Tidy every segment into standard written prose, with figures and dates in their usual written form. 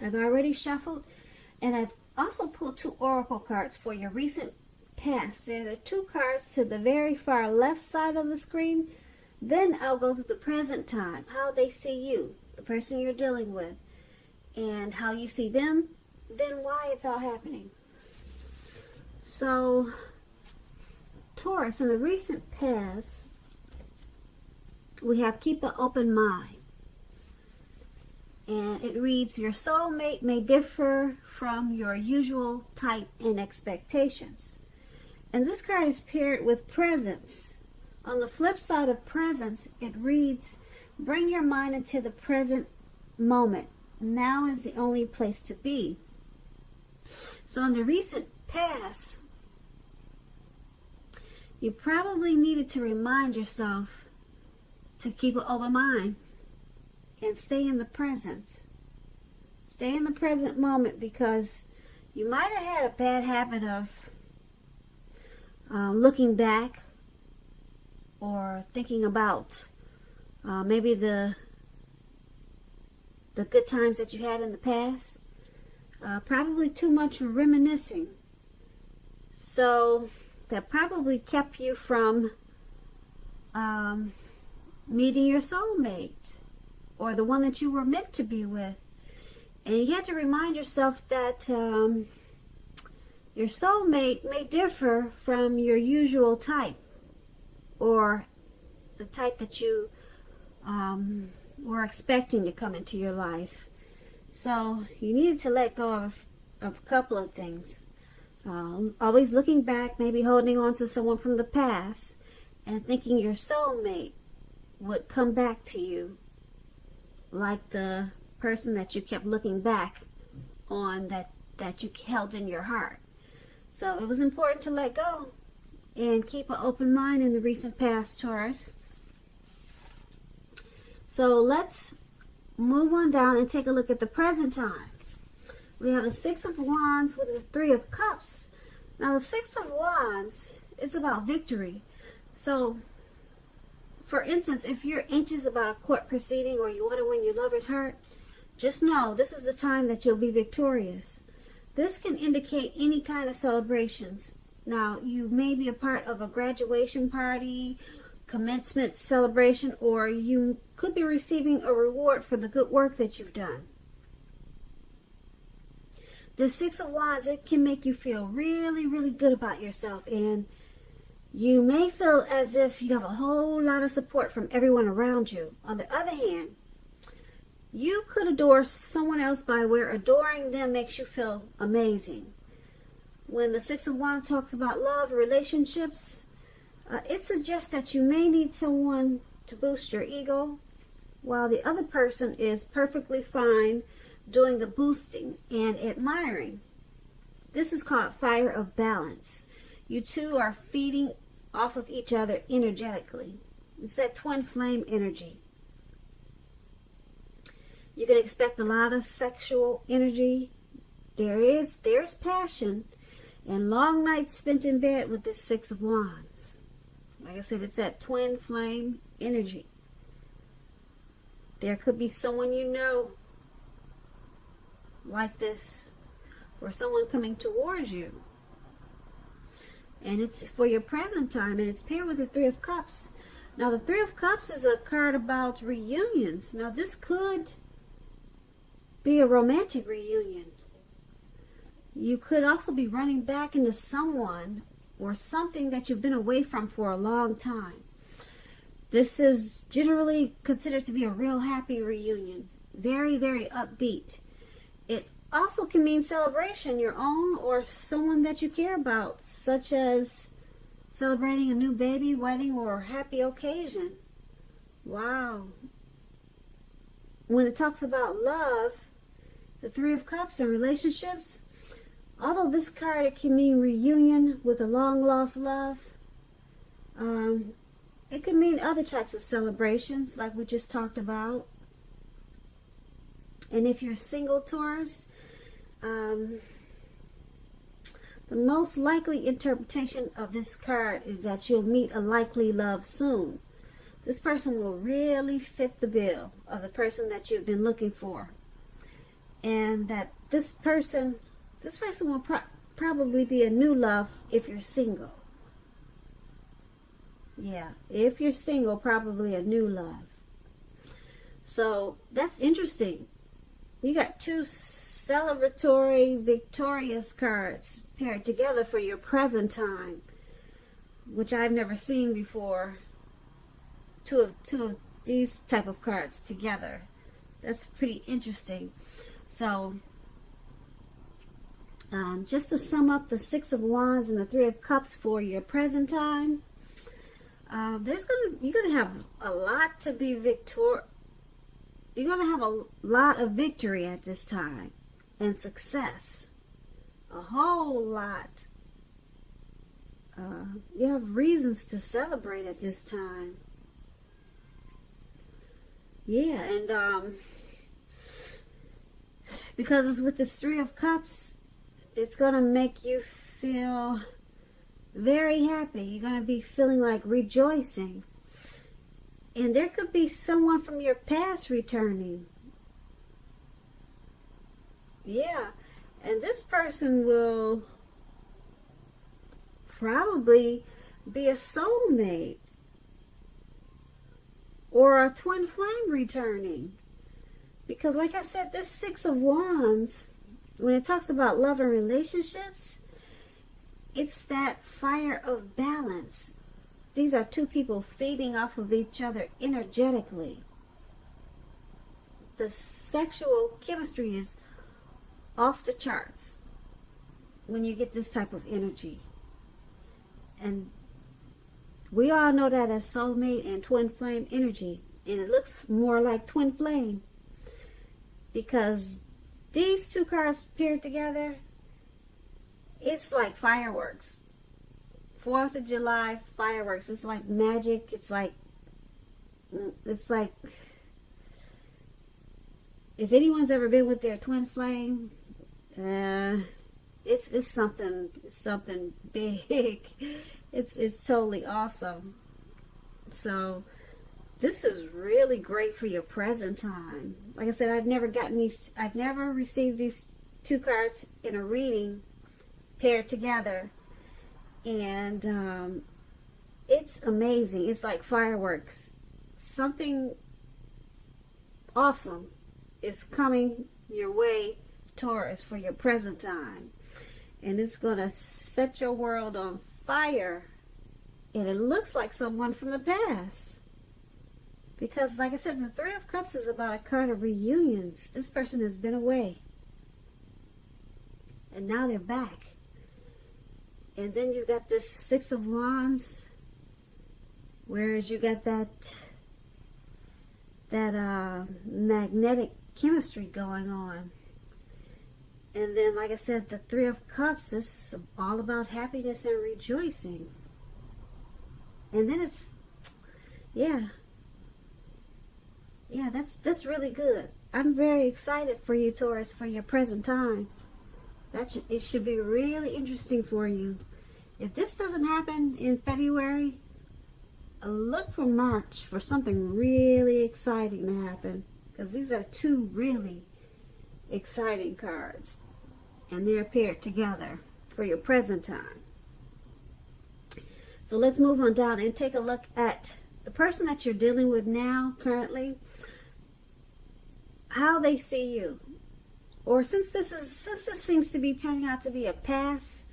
I've already shuffled, and I've also pulled 2 oracle cards for your recent past. They're the 2 cards to the very far left side of the screen. Then I'll go through the present time, how they see you, the person you're dealing with, and how you see them, then why it's all happening. So, Taurus, in the recent past, we have keep an open mind. And it reads, your soulmate may differ from your usual type and expectations. And this card is paired with presence. On the flip side of presence, it reads, bring your mind into the present moment. Now is the only place to be. So in the recent past, you probably needed to remind yourself to keep an open mind and stay in the present. Stay in the present moment, because you might have had a bad habit of looking back or thinking about maybe the good times that you had in the past. Probably too much reminiscing. So that probably kept you from meeting your soulmate, or the one that you were meant to be with. And you have to remind yourself that your soulmate may differ from your usual type, or the type that you were expecting to come into your life. So you needed to let go of a couple of things. Always looking back, maybe holding on to someone from the past, and thinking your soulmate would come back to you like the person that you kept looking back on, that you held in your heart. So it was important to let go and keep an open mind in the recent past, Taurus. So let's move on down and take a look at the present time. We have the 6 of Wands with the 3 of Cups. Now the 6 of Wands, it's about victory. So, for instance, if you're anxious about a court proceeding, or you want to win your lover's heart, just know this is the time that you'll be victorious. This can indicate any kind of celebrations. Now, you may be a part of a graduation party, commencement celebration, or you could be receiving a reward for the good work that you've done. The 6 of Wands, it can make you feel really, really good about yourself, and you may feel as if you have a whole lot of support from everyone around you. On the other hand, you could adore someone else by where adoring them makes you feel amazing. When the 6 of Wands talks about love, relationships, it suggests that you may need someone to boost your ego, while the other person is perfectly fine doing the boosting and admiring. This is called fire of balance. You two are feeding off of each other energetically. It's that twin flame energy. You can expect a lot of sexual energy. There's passion and long nights spent in bed with this 6 of Wands. Like I said, it's that twin flame energy. There could be someone you know like this, or someone coming towards you. And it's for your present time, and it's paired with the 3 of Cups. Now the 3 of Cups is a card about reunions. Now this could be a romantic reunion. You could also be running back into someone or something that you've been away from for a long time. This is generally considered to be a real happy reunion. Very, very upbeat. It also can mean celebration, your own or someone that you care about, such as celebrating a new baby, wedding, or happy occasion. Wow. When it talks about love, the 3 of Cups and relationships, although this card, it can mean reunion with a long-lost love, it could mean other types of celebrations like we just talked about. And if you're single, Taurus, the most likely interpretation of this card is that you'll meet a likely love soon. This person will really fit the bill of the person that you've been looking for. and that this person will probably be a new love if you're single. Yeah, if you're single, probably a new love. So that's interesting. You got two celebratory, victorious cards paired together for your present time, which I've never seen before. Two of these type of cards together. That's pretty interesting. So, just to sum up the Six of Wands and the Three of Cups for your present time, you're gonna have a lot to be You're gonna have a lot of victory at this time and success. A whole lot. You have reasons to celebrate at this time. Yeah, and because it's with this Three of Cups, it's going to make you feel very happy. You're going to be feeling like rejoicing. And there could be someone from your past returning. Yeah, and this person will probably be a soulmate or a twin flame returning. Because like I said, this Six of Wands, when it talks about love and relationships, it's that fire of balance. These are two people feeding off of each other energetically. The sexual chemistry is off the charts when you get this type of energy. And we all know that as soulmate and twin flame energy. And it looks more like twin flame, because these two cards paired together, it's like fireworks. 4th of July fireworks. It's like magic. It's like if anyone's ever been with their twin flame, it's something big. It's totally awesome. So this is really great for your present time. Like I said, I've never received these two cards in a reading paired together. And it's amazing. It's like fireworks. Something awesome is coming your way, Taurus, for your present time. And it's going to set your world on fire. And it looks like someone from the past. Because, like I said, the Three of Cups is about a card of reunions. This person has been away. And now they're back. And then you got this Six of Wands, whereas you got that magnetic chemistry going on. And then, like I said, the Three of Cups is all about happiness and rejoicing. And then it's, yeah, that's really good. I'm very excited for you, Taurus, for your present time. It should be really interesting for you. If this doesn't happen in February, look for March for something really exciting to happen. Because these are two really exciting cards. And they're paired together for your present time. So let's move on down and take a look at the person that you're dealing with now, currently. How they see you. Or since this seems to be turning out to be a past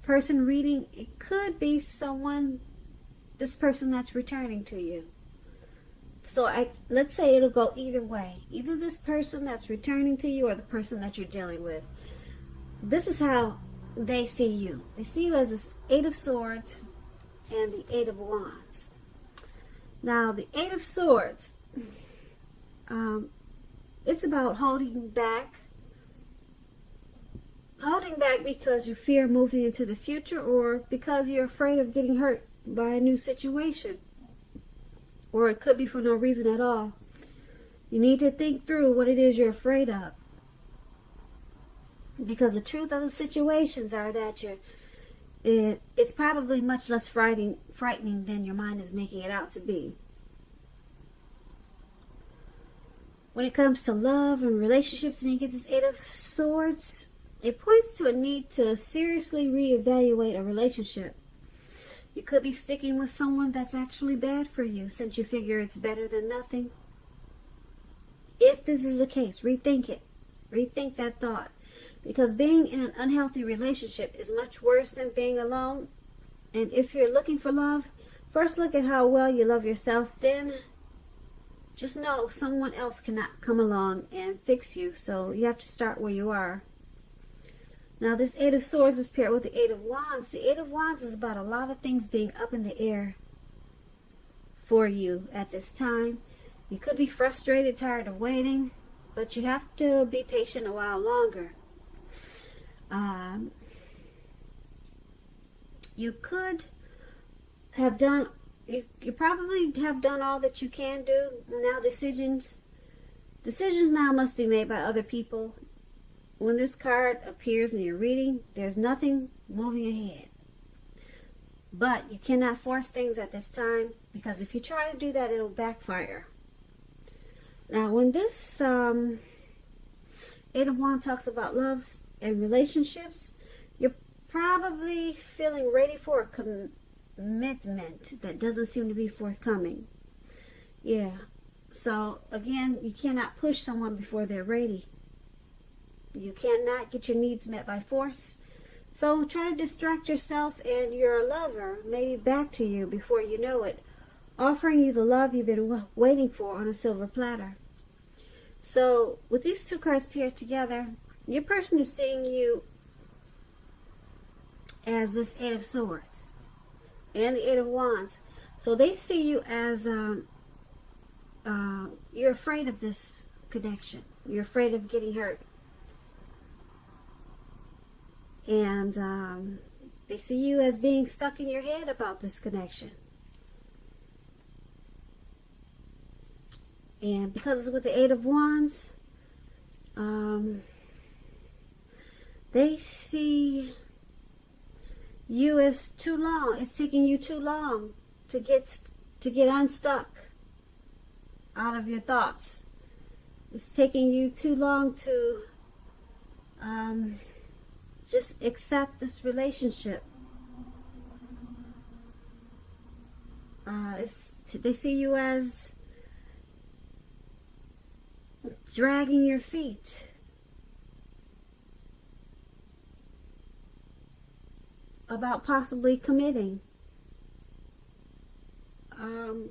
person reading, it could be this person that's returning to you. So let's say it'll go either way. Either this person that's returning to you or the person that you're dealing with. This is how they see you. They see you as this Eight of Swords and the Eight of Wands. Now, the Eight of Swords, it's about holding back because you fear moving into the future, or because you're afraid of getting hurt by a new situation. Or it could be for no reason at all. You need to think through what it is you're afraid of. Because the truth of the situations are that it's probably much less frightening than your mind is making it out to be. when it comes to love and relationships, and you get this Eight of Swords, it points to a need to seriously reevaluate a relationship. You could be sticking with someone that's actually bad for you, since you figure it's better than nothing. If this is the case, rethink it. Rethink that thought. Because being in an unhealthy relationship is much worse than being alone. And if you're looking for love, first look at how well you love yourself. Then just know someone else cannot come along and fix you. So you have to start where you are. Now this Eight of Swords is paired with the Eight of Wands. The Eight of Wands is about a lot of things being up in the air for you at this time. You could be frustrated, tired of waiting, but you have to be patient a while longer. You could have done, you probably have done all that you can do. Now decisions now must be made by other people. When this card appears in your reading, there's nothing moving ahead. But you cannot force things at this time, because if you try to do that, it'll backfire. Now, when this Eight of Wands talks about love and relationships, you're probably feeling ready for a commitment that doesn't seem to be forthcoming. Yeah. So, again, you cannot push someone before they're ready. You cannot get your needs met by force. So try to distract yourself, and your lover may be back to you before you know it, offering you the love you've been waiting for on a silver platter. So with these two cards paired together, your person is seeing you as this Eight of Swords and the Eight of Wands. So they see you as you're afraid of this connection. You're afraid of getting hurt. And they see you as being stuck in your head about this connection. And because it's with the Eight of Wands, they see you as too long. It's taking you too long to get unstuck out of your thoughts. It's taking you too long to just accept this relationship. They see you as dragging your feet. About possibly committing.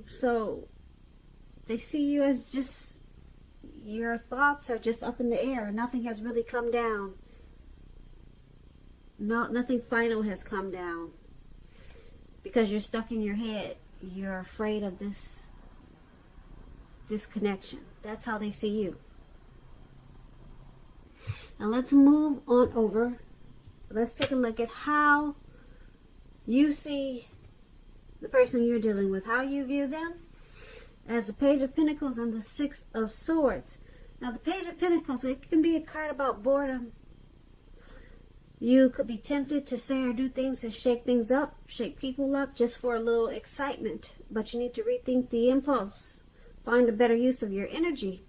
So they see you as just, your thoughts are just up in the air. Nothing has really come down. Nothing final has come down. Because you're stuck in your head. You're afraid of this connection. That's how they see you. Now let's move on over. Let's take a look at how you see the person you're dealing with. How you view them as the Page of Pentacles and the Six of Swords. Now the Page of Pentacles, it can be a card about boredom. You could be tempted to say or do things to shake things up, shake people up just for a little excitement. But you need to rethink the impulse. Find a better use of your energy.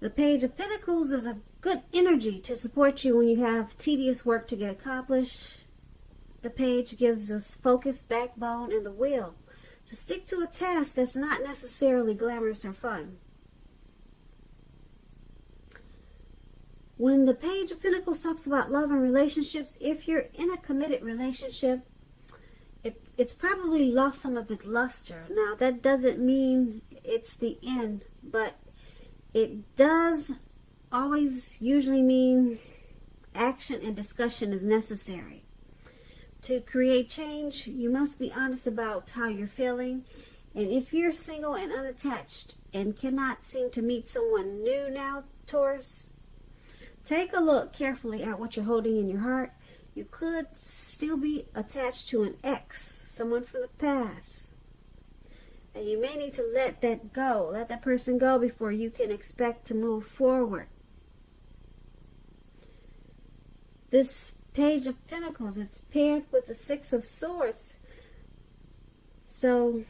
The Page of Pentacles is a good energy to support you when you have tedious work to get accomplished. The page gives us focus, backbone, and the will to stick to a task that's not necessarily glamorous or fun. When the Page of Pentacles talks about love and relationships, if you're in a committed relationship, it's probably lost some of its luster. Now, that doesn't mean it's the end, but it does always usually mean action and discussion is necessary. To create change, you must be honest about how you're feeling. And if you're single and unattached and cannot seem to meet someone new now, Taurus, take a look carefully at what you're holding in your heart. You could still be attached to an ex, someone from the past. And you may need to let that go, let that person go before you can expect to move forward. This Page of Pentacles, it's paired with the Six of Swords. So,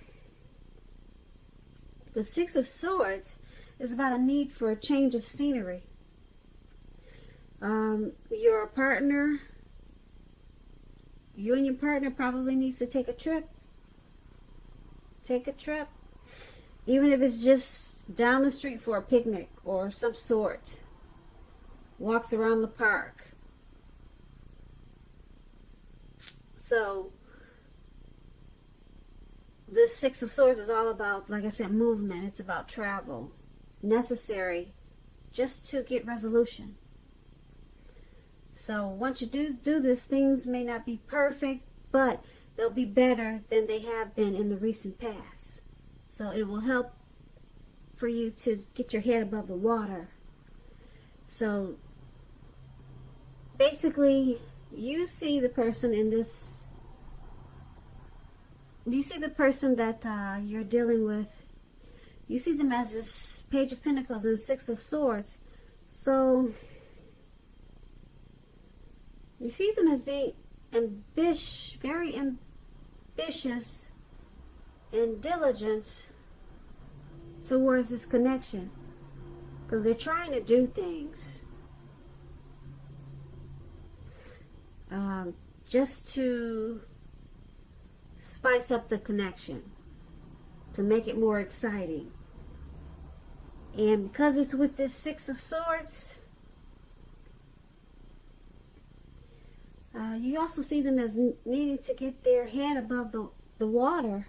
the Six of Swords It's about a need for a change of scenery. Your partner, you and your partner probably needs to take a trip. Take a trip. Even if it's just down the street for a picnic or some sort. Walks around the park. So, this Six of Swords is all about, like I said, movement. It's about travel. Necessary just to get resolution. So once you do this, things may not be perfect, but they'll be better than they have been in the recent past. So it will help for you to get your head above the water. So basically, you see the person in this, you see the person that you're dealing with, you see them as this Page of Pentacles and Six of Swords. So you see them as being very ambitious and diligent towards this connection, because they're trying to do things just to spice up the connection, to make it more exciting. And because it's with this Six of Swords, you also see them as needing to get their head above the water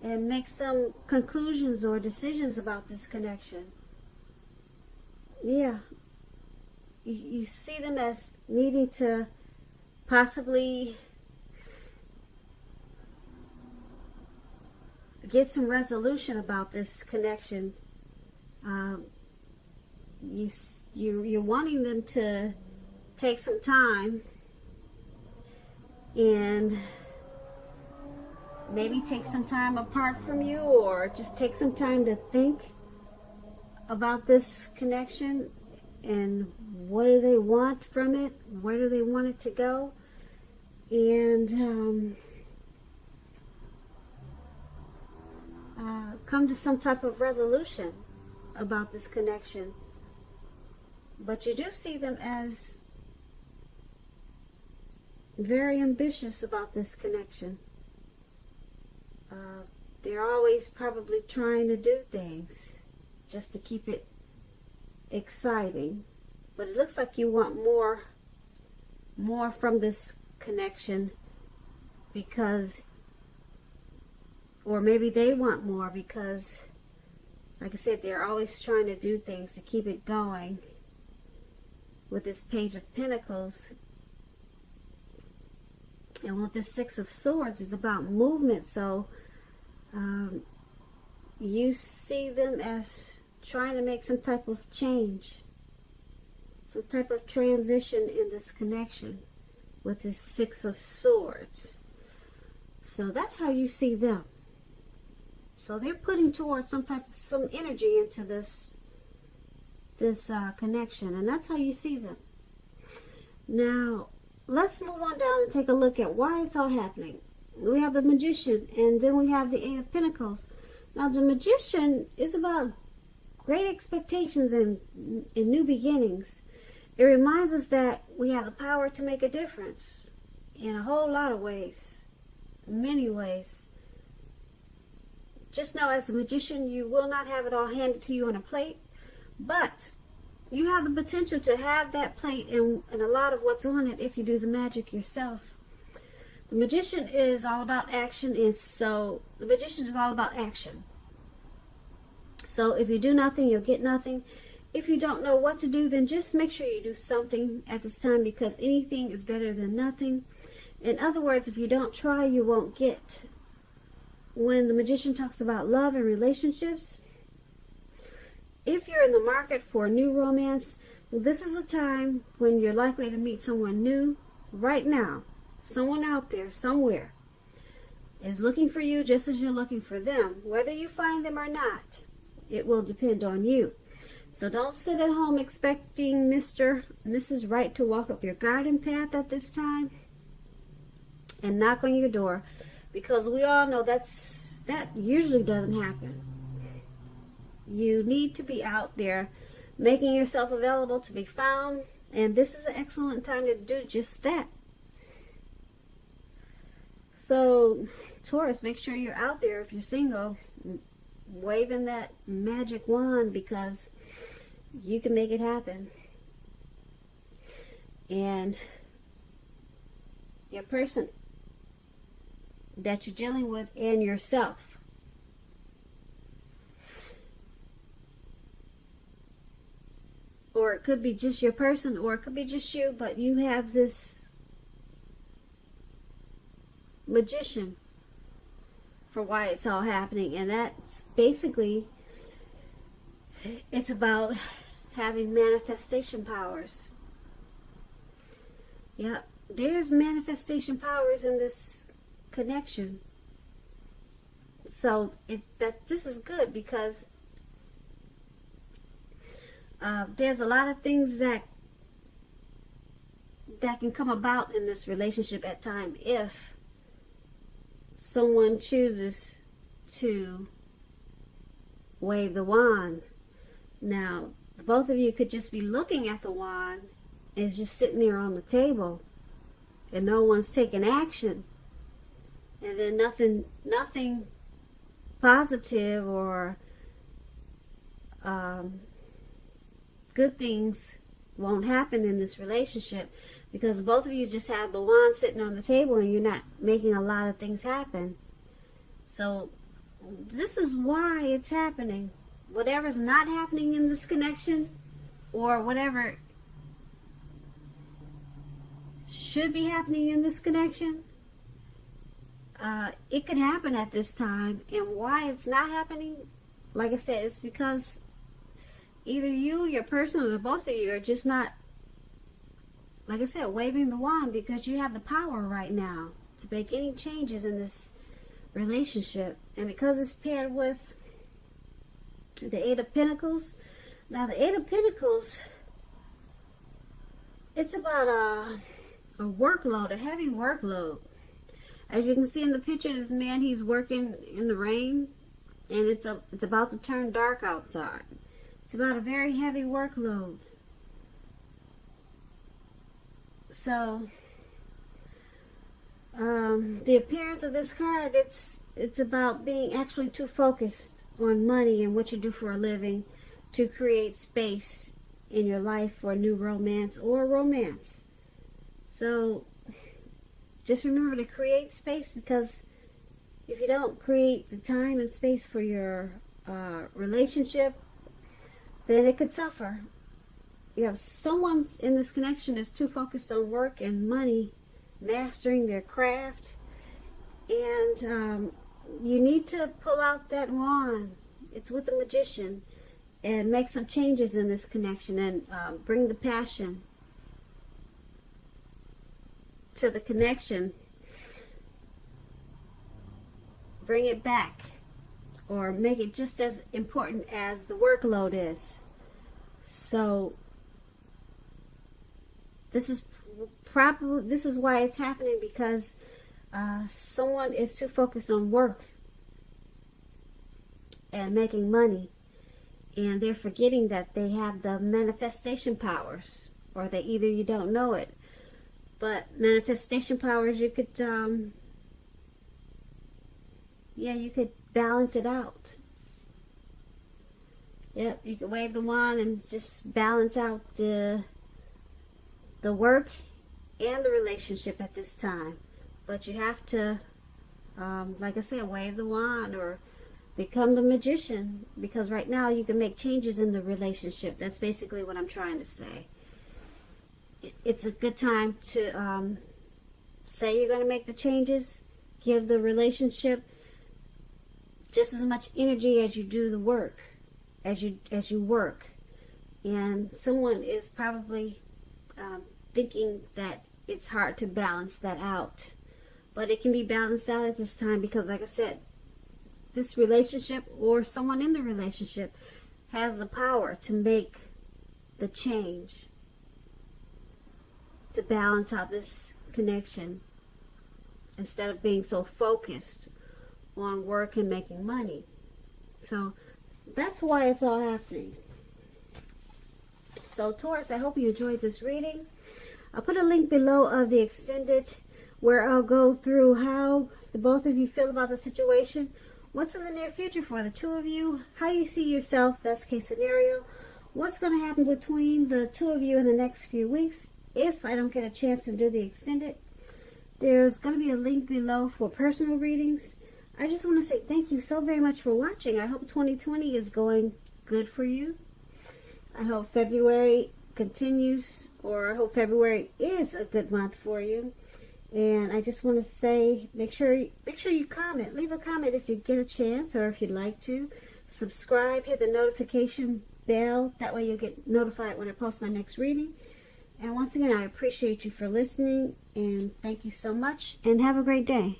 and make some conclusions or decisions about this connection. Yeah. You see them as needing to possibly get some resolution about this connection. You're wanting them to take some time and maybe take some time apart from you, or just take some time to think about this connection and what do they want from it, where do they want it to go, and come to some type of resolution about this connection. But you do see them as very ambitious about this connection. They're always probably trying to do things just to keep it exciting. But it looks like you want more from this connection, because, or maybe they want more because, like I said, they're always trying to do things to keep it going. With this Page of Pentacles and with this Six of Swords, it's about movement. So you see them as trying to make some type of change, some type of transition in this connection with this Six of Swords. So that's how you see them. So they're putting towards some energy into this connection, and that's how you see them. Now let's move on down and take a look at why it's all happening. We have the Magician, and then we have the Eight of Pentacles. Now the Magician is about great expectations and new beginnings. It reminds us that we have the power to make a difference in a whole lot of ways, many ways. Just know, as a magician, you will not have it all handed to you on a plate, but you have the potential to have that plate and a lot of what's on it if you do the magic yourself. The Magician is all about action, and so the Magician is all about action. So if you do nothing, you'll get nothing. If you don't know what to do, then just make sure you do something at this time, because anything is better than nothing. In other words, if you don't try, you won't get. When the Magician talks about love and relationships, if you're in the market for a new romance, this is a time when you're likely to meet someone new. Right now, someone out there somewhere is looking for you just as you're looking for them. Whether you find them or not, it will depend on you. So don't sit at home expecting Mr. and Mrs. Right to walk up your garden path at this time and knock on your door, because we all know that usually doesn't happen. You need to be out there making yourself available to be found, and this is an excellent time to do just that. So Taurus, make sure you're out there if you're single, waving that magic wand, because you can make it happen. And your person that you're dealing with and yourself, or it could be just your person, or it could be just you, but you have this magician for why it's all happening. And that's basically, it's about having manifestation powers. Yeah, there's manifestation powers in this connection. So this is good, because there's a lot of things that can come about in this relationship at times if someone chooses to wave the wand. Now, both of you could just be looking at the wand, and it's just sitting there on the table, and no one's taking action, and then nothing positive or good things won't happen in this relationship, because both of you just have the wand sitting on the table and you're not making a lot of things happen. So this is why it's happening. Whatever's not happening in this connection, or whatever should be happening in this connection, it can happen at this time. And why it's not happening, like I said, it's because either you, your person, or both of you are just not, like I said, waving the wand, because you have the power right now to make any changes in this relationship. And because it's paired with the Eight of Pentacles. Now the Eight of Pentacles, it's about a workload, a heavy workload. As you can see in the picture, this man, he's working in the rain, and it's about to turn dark outside. It's about a very heavy workload. So the appearance of this card, it's about being actually too focused on money and what you do for a living to create space in your life for a new romance or romance. So just remember to create space, because if you don't create the time and space for your relationship, then it could suffer. You know, someone in this connection is too focused on work and money, mastering their craft, and you need to pull out that wand. It's with the magician, and make some changes in this connection, and bring the passion to the connection. Bring it back, or make it just as important as the workload is. So this is why it's happening, because someone is too focused on work and making money, and they're forgetting that they have the manifestation powers, or they either you don't know it. But manifestation powers, you could you could balance it out. Yep, you could wave the wand and just balance out the work and the relationship at this time. But you have to, like I said, wave the wand or become the magician, because right now you can make changes in the relationship. That's basically what I'm trying to say. It's a good time to say you're going to make the changes. Give the relationship just as much energy as you do the work, as you work. And someone is probably thinking that it's hard to balance that out, but it can be balanced out at this time, because like I said, this relationship or someone in the relationship has the power to make the change, to balance out this connection, instead of being so focused on work and making money. So That's why it's all happening. So Taurus, I hope you enjoyed this reading. I'll put a link below of the extended where I'll go through how the both of you feel about the situation, what's in the near future for the two of you, how you see yourself, best case scenario, what's going to happen between the two of you in the next few weeks if I don't get a chance to do the extended. There's going to be a link below for personal readings. I just want to say thank you so very much for watching. I hope 2020 is going good for you. I hope February continues, or I hope February is a good month for you. And I just want to say, make sure you comment. Leave a comment if you get a chance, or if you'd like to. Subscribe, hit the notification bell. That way you'll get notified when I post my next reading. And once again, I appreciate you for listening, and thank you so much, and have a great day.